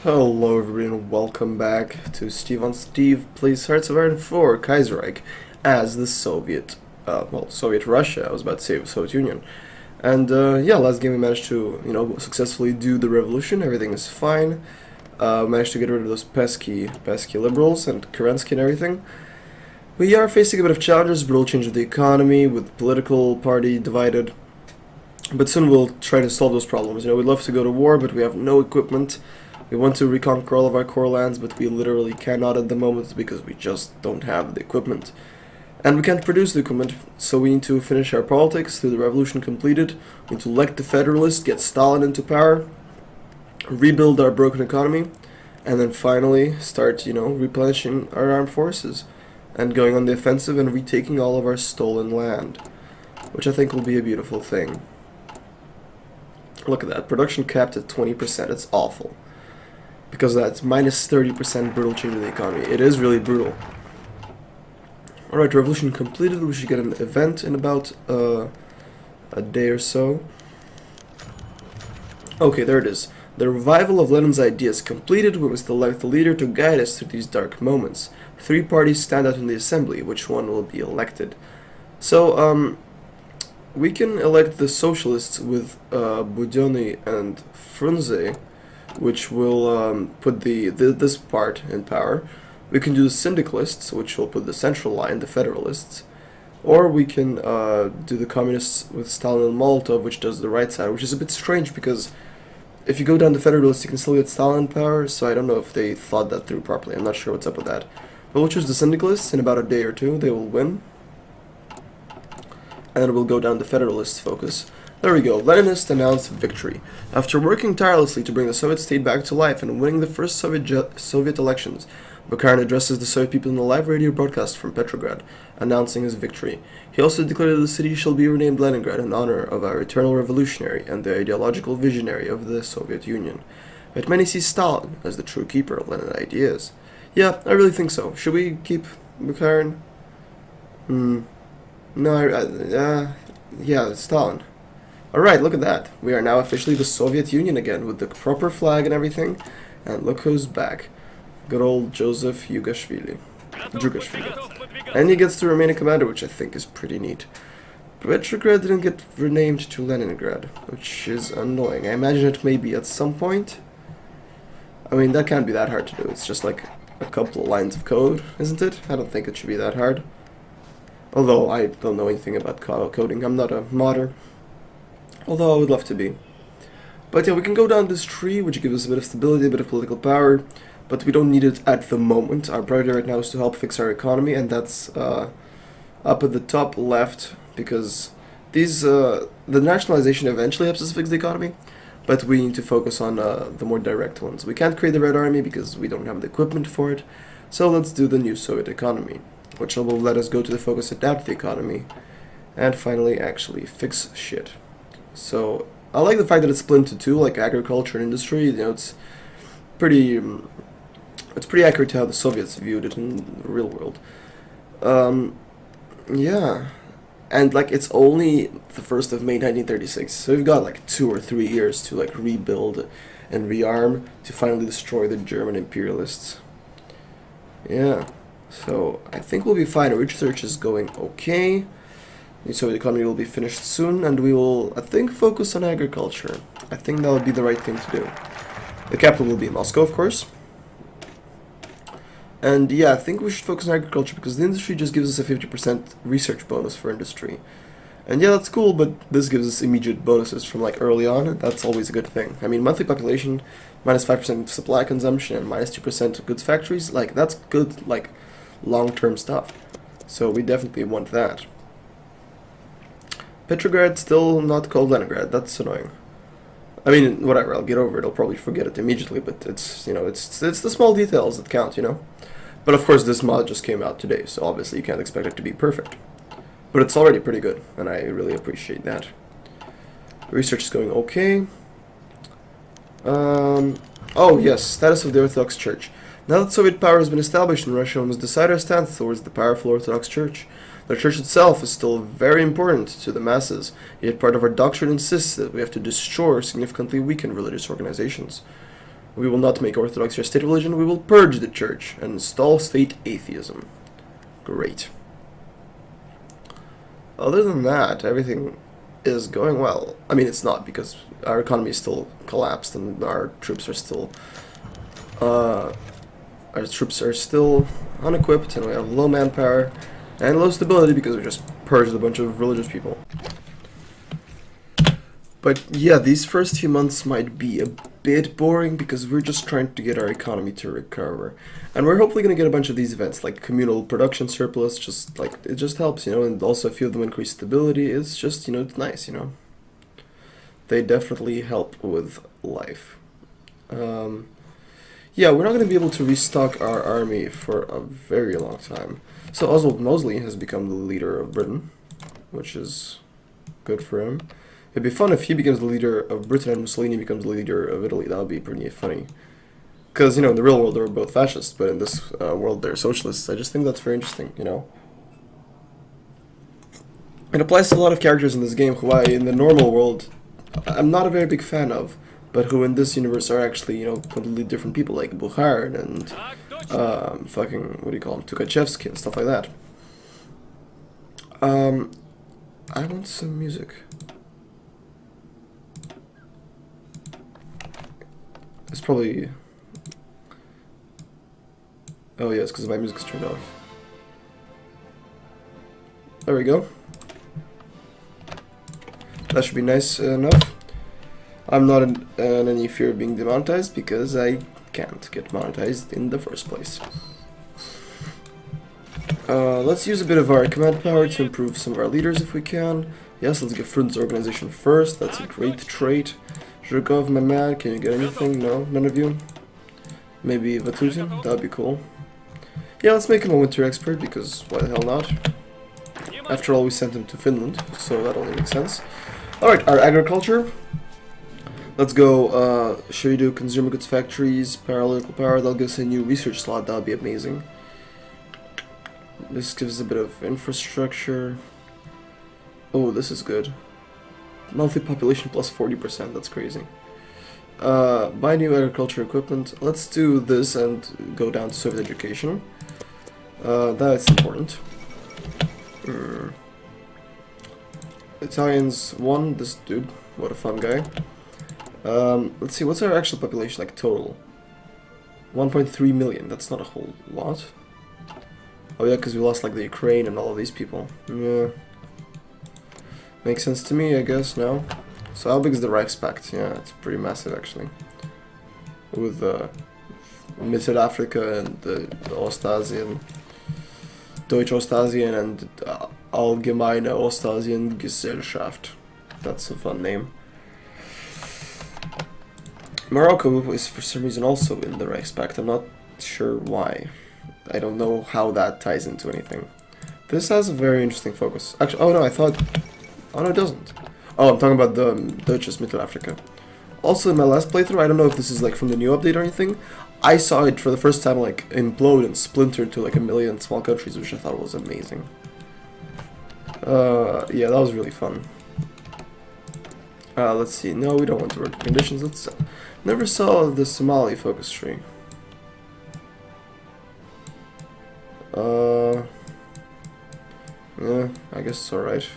Hello everybody and welcome back to Steve on Steve Plays Hearts of Iron 4 Kaiserreich as the Soviet Russia, I was about to say Soviet Union. And yeah, last game we managed to, successfully do the revolution, everything is fine. Managed to get rid of those pesky liberals and Kerensky and everything. We are facing a bit of challenges, brutal change of the economy, with political party divided. But soon we'll try to solve those problems. We'd love to go to war, but we have no equipment. We want to reconquer all of our core lands, but we literally cannot at the moment because we just don't have the equipment. And we can't produce the equipment, so we need to finish our politics through the revolution completed. We need to elect the Federalists, get Stalin into power, rebuild our broken economy, and then finally start, replenishing our armed forces and going on the offensive and retaking all of our stolen land, which I think will be a beautiful thing. Look at that, production capped at 20%, it's awful. Because that's minus 30% brutal change of the economy. It is really brutal. Alright, revolution completed. We should get an event in about a day or so. Okay, there it is. The revival of Lenin's ideas completed. We must elect the leader to guide us through these dark moments. 3 parties stand out in the assembly. Which one will be elected? So, we can elect the socialists with Budyonny and Frunze, which will put this part in power. We can do the syndicalists, which will put the central line, the federalists. Or we can do the communists with Stalin and Molotov, which does the right side, which is a bit strange because if you go down the federalists, you can still get Stalin in power, so I don't know if they thought that through properly. I'm not sure what's up with that. But we'll choose the syndicalists. In about a day or two, they will win. And then we'll go down the federalist focus. There we go, Leninists announced victory. After working tirelessly to bring the Soviet state back to life and winning the first Soviet elections, Bukharin addresses the Soviet people in a live radio broadcast from Petrograd, announcing his victory. He also declared that the city shall be renamed Leningrad in honor of our eternal revolutionary and the ideological visionary of the Soviet Union. But many see Stalin as the true keeper of Lenin ideas. Yeah, I really think so. Should we keep Bukharin? No, yeah, Stalin. Alright, look at that. We are now officially the Soviet Union again, with the proper flag and everything. And look who's back. Good old Joseph Jugashvili. And he gets to remain a commander, which I think is pretty neat. Petrograd didn't get renamed to Leningrad, which is annoying. I imagine it may be at some point. I mean, that can't be that hard to do. It's just like a couple of lines of code, isn't it? I don't think it should be that hard. Although I don't know anything about coding. I'm not a modder. Although I would love to be. But yeah, we can go down this tree, which gives us a bit of stability, a bit of political power, but we don't need it at the moment. Our priority right now is to help fix our economy, and that's up at the top left, because the nationalization eventually helps us fix the economy, but we need to focus on the more direct ones. We can't create the Red Army because we don't have the equipment for it, so let's do the new Soviet economy, which will let us go to the focus adapt the economy, and finally actually fix shit. So, I like the fact that it's split into two, like agriculture and industry. It's pretty accurate to how the Soviets viewed it in the real world. Yeah, and like it's only the 1st of May 1936, so we've got like 2 or 3 years to like rebuild and rearm to finally destroy the German imperialists. Yeah, so I think we'll be fine. Research is going okay. The Soviet economy will be finished soon, and we will, I think, focus on agriculture. I think that would be the right thing to do. The capital will be in Moscow, of course. And yeah, I think we should focus on agriculture because the industry just gives us a 50% research bonus for industry. And yeah, that's cool, but this gives us immediate bonuses from like early on. That's always a good thing. I mean, monthly population, minus 5% supply consumption, and minus 2% goods factories, like that's good, like long-term stuff. So we definitely want that. Petrograd still not called Leningrad. That's annoying. I mean, whatever. I'll get over it. I'll probably forget it immediately. But it's it's the small details that count. But of course, this mod just came out today, so obviously you can't expect it to be perfect. But it's already pretty good, and I really appreciate that. Research is going okay. Oh yes, status of the Orthodox Church. Now that Soviet power has been established in Russia, we must decide our stance towards the powerful Orthodox Church. The Church itself is still very important to the masses, yet part of our doctrine insists that we have to destroy or significantly weaken religious organizations. We will not make Orthodoxy a state religion. We will purge the church and install state atheism. Great. Other than that, everything is going well. I mean, it's not, because our economy is still collapsed and our troops are still unequipped, and we have low manpower and low stability because we just purged a bunch of religious people. But yeah, these first few months might be a bit boring because we're just trying to get our economy to recover. And we're hopefully going to get a bunch of these events, like communal production surplus, just like, it just helps, you know, and also a few of them increase stability. It's just, you know, it's nice, you know. They definitely help with life. Yeah, we're not going to be able to restock our army for a very long time. So Oswald Mosley has become the leader of Britain, which is good for him. It'd be fun if he becomes the leader of Britain and Mussolini becomes the leader of Italy. That would be pretty funny. Because, you know, in the real world they're both fascists, but in this world they're socialists. I just think that's very interesting, you know. It applies to a lot of characters in this game who in the normal world I'm not a very big fan of, but who in this universe are actually, you know, completely different people, like Bukhard and fucking, what do you call him, Tukhachevsky and stuff like that. I want some music. It's probably... Oh yes, because my music's turned off. There we go. That should be nice enough. I'm not in any fear of being demonetized because I can't get monetized in the first place. Let's use a bit of our command power to improve some of our leaders if we can. Yes, let's get Frun's organization first. That's a great trait. Zhukov, my man, can you get anything? No, none of you? Maybe Vatutin? That would be cool. Yeah, let's make him a winter expert, because why the hell not? After all, we sent him to Finland, so that only makes sense. Alright, our agriculture. Let's go, should we do consumer goods factories, parallel power? That'll give us a new research slot, that'll be amazing. This gives a bit of infrastructure. Oh, this is good. Monthly population plus 40%, that's crazy. Buy new agriculture equipment. Let's do this and go down to Soviet education. That's important. Italians won, this dude, what a fun guy. Let's see, what's our actual population, like total? 1.3 million, that's not a whole lot. Oh yeah, because we lost like the Ukraine and all of these people. Yeah. Makes sense to me, I guess, now. So how big is the Reichspakt? Yeah, it's pretty massive actually. With Mittel Africa and the Ostasien, Deutsche Ostasien and Allgemeine Ostasien Gesellschaft. That's a fun name. Morocco is for some reason also in the Reichspakt. I'm not sure why. I don't know how that ties into anything. This has a very interesting focus. Actually, oh no, I thought... Oh no, it doesn't. Oh, I'm talking about the Deutsches Mittel Africa. Also, in my last playthrough, I don't know if this is like from the new update or anything, I saw it for the first time like implode and splinter to like 1 million small countries, which I thought was amazing. Yeah, that was really fun. Let's see. No, we don't want to work conditions. Let's... Never saw the Somali focus tree. Yeah, I guess it's alright.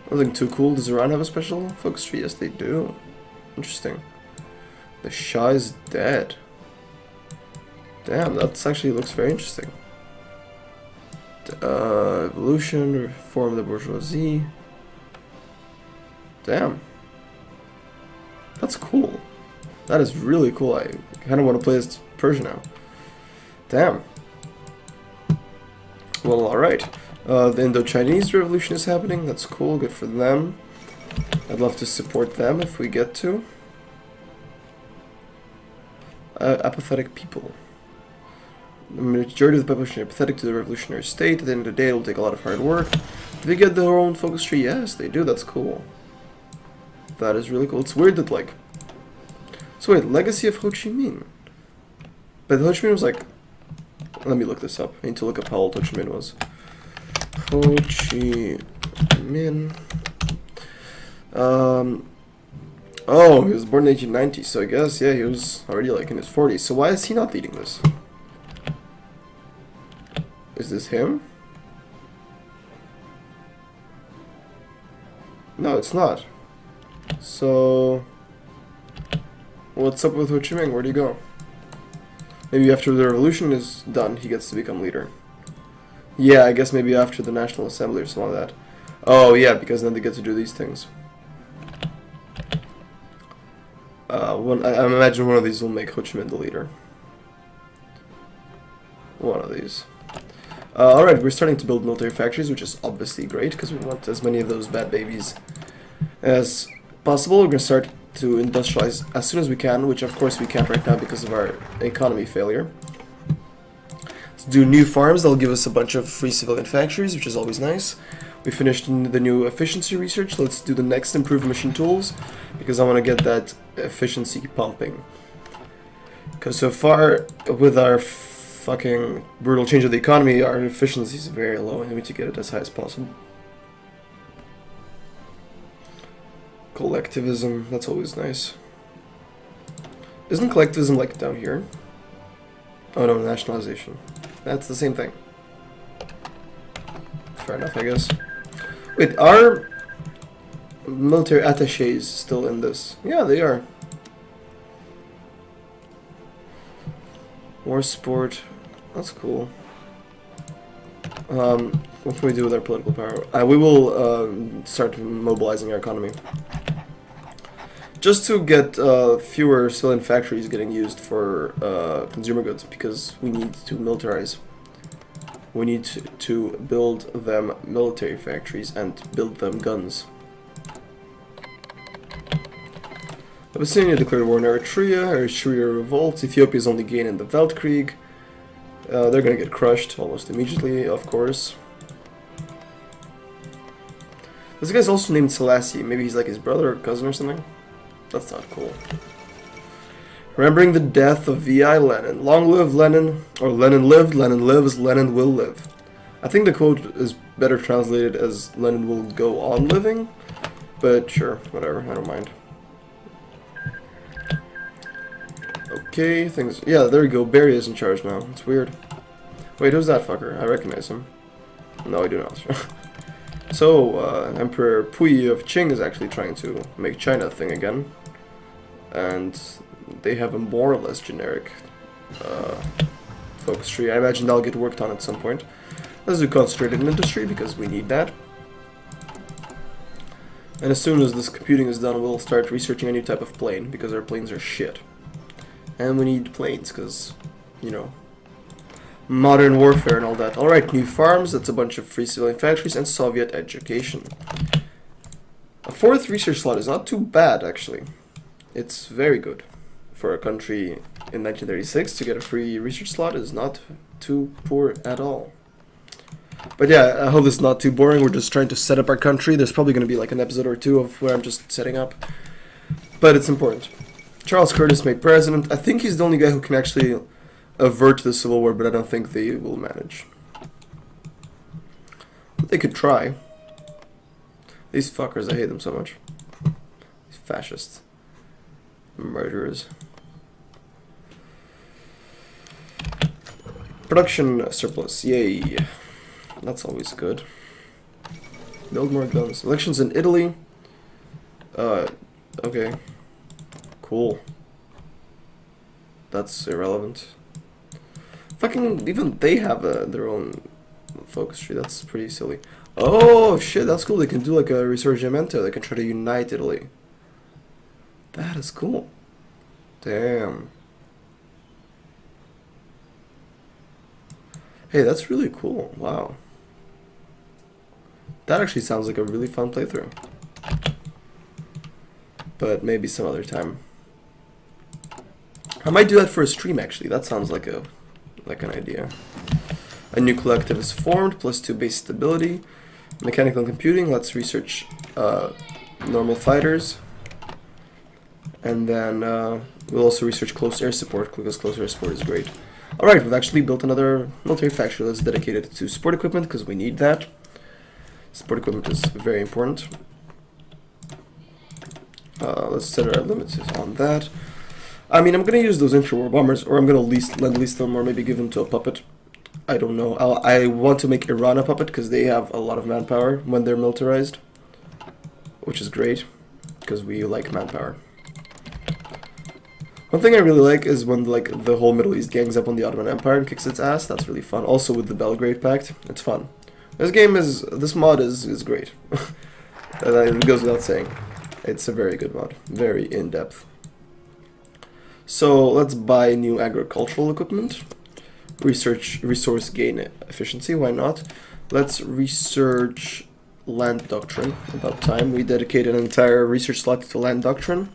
Nothing too cool. Does Iran have a special focus tree? Yes, they do. Interesting. The Shah is dead. Damn, that actually looks very interesting. Evolution, reform of the bourgeoisie. Damn. That's cool. That is really cool. I kind of want to play as Persia now. Damn. Well, alright. The Indo-Chinese revolution is happening. That's cool. Good for them. I'd love to support them if we get to. Apathetic people. The majority of the population are apathetic to the revolutionary state. At the end of the day, it will take a lot of hard work. Do they get their own focus tree? Yes, they do. That's cool. That is really cool. It's weird that, like... So wait, legacy of Ho Chi Minh. But Ho Chi Minh was like... Let me look this up. I need to look up how old Ho Chi Minh was. Ho Chi Minh... Oh, he was born in 1890, so I guess, yeah, he was already like in his 40s. So why is he not leading this? Is this him? No, it's not. So, what's up with Ho Chi Minh? Where'd he go? Maybe after the revolution is done, he gets to become leader. Yeah, I guess maybe after the National Assembly or something like that. Oh, yeah, because then they get to do these things. I imagine one of these will make Ho Chi Minh the leader. One of these. Alright, we're starting to build military factories, which is obviously great, because we want as many of those bad babies as possible. We're going to start to industrialize as soon as we can, which of course we can't right now because of our economy failure. Let's do new farms. That'll give us a bunch of free civilian factories, which is always nice. We finished the new efficiency research. Let's do the next improved machine tools, because I want to get that efficiency pumping. Because so far, with our fucking brutal change of the economy, our efficiency is very low, and we need to get it as high as possible. Collectivism, that's always nice. Isn't collectivism like down here? Oh no, nationalization. That's the same thing. Fair enough, I guess. Wait, are military attaches still in this? Yeah, they are. War sport. That's cool. What can we do with our political power? We will start mobilizing our economy. Just to get fewer civilian factories getting used for consumer goods, because we need to militarize. We need to build them military factories and build them guns. Abyssinia declared war on Eritrea. Eritrea revolts. Ethiopia's only gain in the Weltkrieg. They're gonna get crushed almost immediately, of course. This guy's also named Selassie. Maybe he's like his brother or cousin or something. That's not cool. Remembering the death of V.I. Lenin. Long live Lenin. Or Lenin lived, Lenin lives, Lenin will live. I think the quote is better translated as Lenin will go on living. But sure, whatever, I don't mind. Okay, things... Yeah, there we go. Barry is in charge now. It's weird. Wait, who's that fucker? I recognize him. No, I do not. So, Emperor Puyi of Qing is actually trying to make China a thing again. And they have a more or less generic focus tree. I imagine that'll get worked on at some point. Let's do concentrated industry, because we need that. And as soon as this computing is done, we'll start researching a new type of plane, because our planes are shit. And we need planes, because, you know, modern warfare and all that. Alright, new farms, that's a bunch of free civilian factories, and Soviet education. A 4th research slot is not too bad, actually. It's very good. For a country in 1936, to get a free research slot is not too poor at all. But yeah, I hope this is not too boring. We're just trying to set up our country. There's probably going to be like an episode or two of where I'm just setting up. But it's important. Charles Curtis made president. I think he's the only guy who can actually avert the Civil War, but I don't think they will manage. But they could try. These fuckers, I hate them so much. These fascists. Murderers. Production surplus, yay. That's always good. Build more guns. Elections in Italy. Okay. Cool. That's irrelevant. Fucking, even they have their own focus tree. That's pretty silly. Oh, shit, that's cool. They can do like a Risorgimento. They can try to unite Italy. That is cool. Damn. Hey, that's really cool. Wow. That actually sounds like a really fun playthrough. But maybe some other time. I might do that for a stream, actually. That sounds like an idea. A new collective is formed, +2 base stability. Mechanical computing, let's research normal fighters. And then we'll also research close air support, because close air support is great. Alright, we've actually built another military factory that's dedicated to support equipment, because we need that. Support equipment is very important. Let's set our limits on that. I mean, I'm gonna use those intra-war bombers, or I'm gonna lend lease them, or maybe give them to a puppet. I don't know. I want to make Iran a puppet because they have a lot of manpower when they're militarized, which is great because we like manpower. One thing I really like is when like the whole Middle East gangs up on the Ottoman Empire and kicks its ass. That's really fun. Also with the Belgrade Pact, it's fun. This mod is great. It goes without saying. It's a very good mod, very in-depth. So let's buy new agricultural equipment. Research resource gain efficiency, why not? Let's research land doctrine, about time. We dedicate an entire research slot to land doctrine.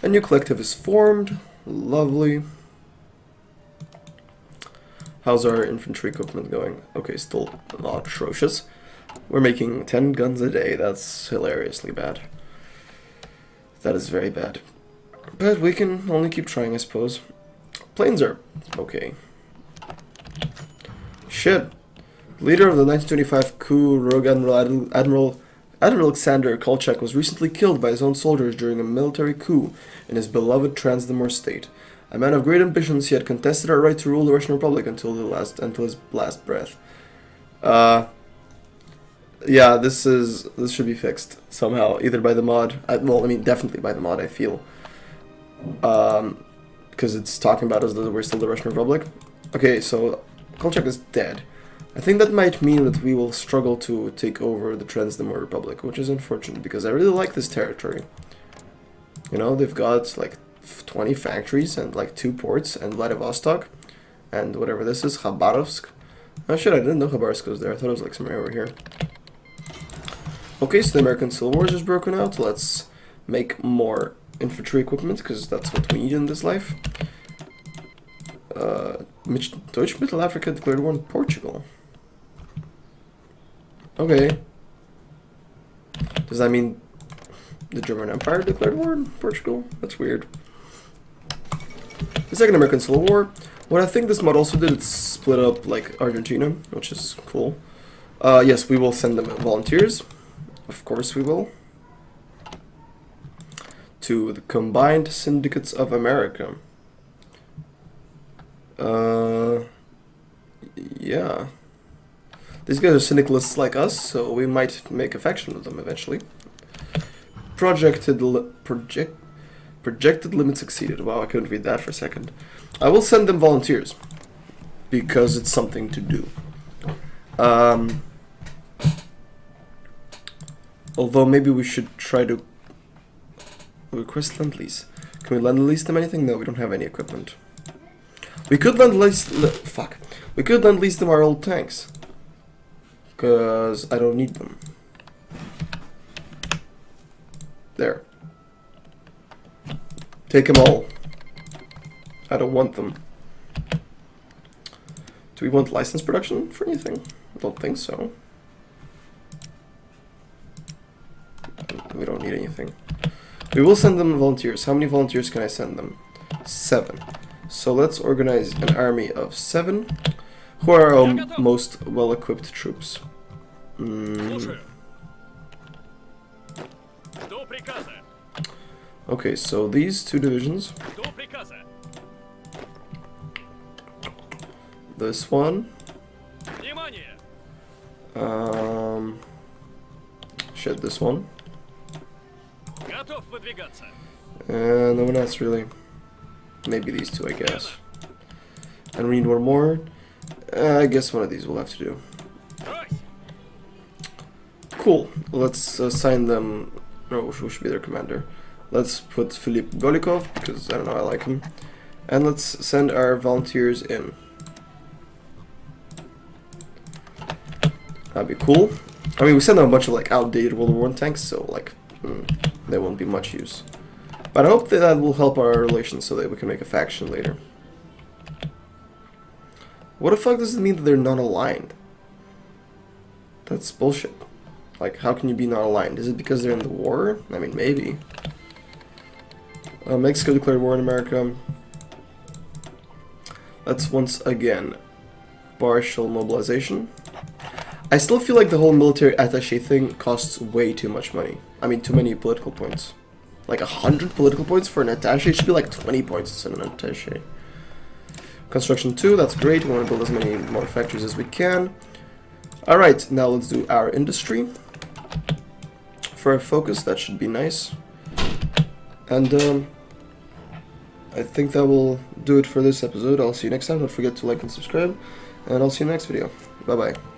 A new collective is formed, lovely. How's our infantry equipment going? Okay, still atrocious. We're making 10 guns a day, that's hilariously bad. That is very bad. But we can only keep trying, I suppose. Planes are okay. Shit. Leader of the 1925 coup, Rogue Admiral Alexander Kolchak was recently killed by his own soldiers during a military coup in his beloved Transdimor state. A man of great ambitions, he had contested our right to rule the Russian Republic until his last breath. Yeah, this should be fixed somehow, either by the mod. Well, I mean, definitely by the mod, I feel. Because it's talking about us that we're still the Russian Republic. Okay, so Kolchak is dead. I think that might mean that we will struggle to take over the Transdimor Republic, which is unfortunate because I really like this territory. You know, they've got like 20 factories and like 2 ports and Vladivostok and whatever this is, Khabarovsk. Oh shit, I didn't know Khabarovsk was there. I thought it was like somewhere over here. Okay, so the American Civil War is just broken out. Let's make more infantry equipment because that's what we need in this life. Deutsche Middle Africa declared war on Portugal. Okay. Does that mean the German Empire declared war on Portugal? That's weird. The Second American Civil War. What I think this mod also did, it split up like Argentina, which is cool. Yes, we will send them volunteers. Of course we will. To the Combined Syndicates of America. Yeah. These guys are syndicalists like us, so we might make a faction with them eventually. Projected limits exceeded. Wow, I couldn't read that for a second. I will send them volunteers because it's something to do. Although maybe we should try to request lend-lease. Can we lend-lease them anything? No, we don't have any equipment. We could lend-lease... We could lend-lease them our old tanks. Because I don't need them. There. Take them all. I don't want them. Do we want license production for anything? I don't think so. We don't need anything. We will send them volunteers. How many volunteers can I send them? 7. So let's organize an army of 7. Who are our most well-equipped troops? Okay, so these 2 divisions. This one. Shit, this one. No one else really. Maybe these 2, I guess. And we need one more. I guess one of these we'll have to do. Cool. Let's assign them. No, who should be their commander? Let's put Philip Golikov because I don't know, I like him. And let's send our volunteers in. That'd be cool. I mean, we send them a bunch of like outdated World War I tanks, so like they won't be much use. But I hope that will help our relations so that we can make a faction later. What the fuck does it mean that they're not aligned? That's bullshit. Like, how can you be not aligned? Is it because they're in the war? I mean, maybe. Mexico declared war on America. Let's once again partial mobilization. I still feel like the whole military attaché thing costs way too much money. I mean, too many political points. Like 100 political points for an attaché. It should be like 20 points instead of an attaché. Construction 2, that's great. We want to build as many more factories as we can. Alright, now let's do our industry. For our focus, that should be nice. And I think that will do it for this episode. I'll see you next time. Don't forget to like and subscribe. And I'll see you in the next video. Bye-bye.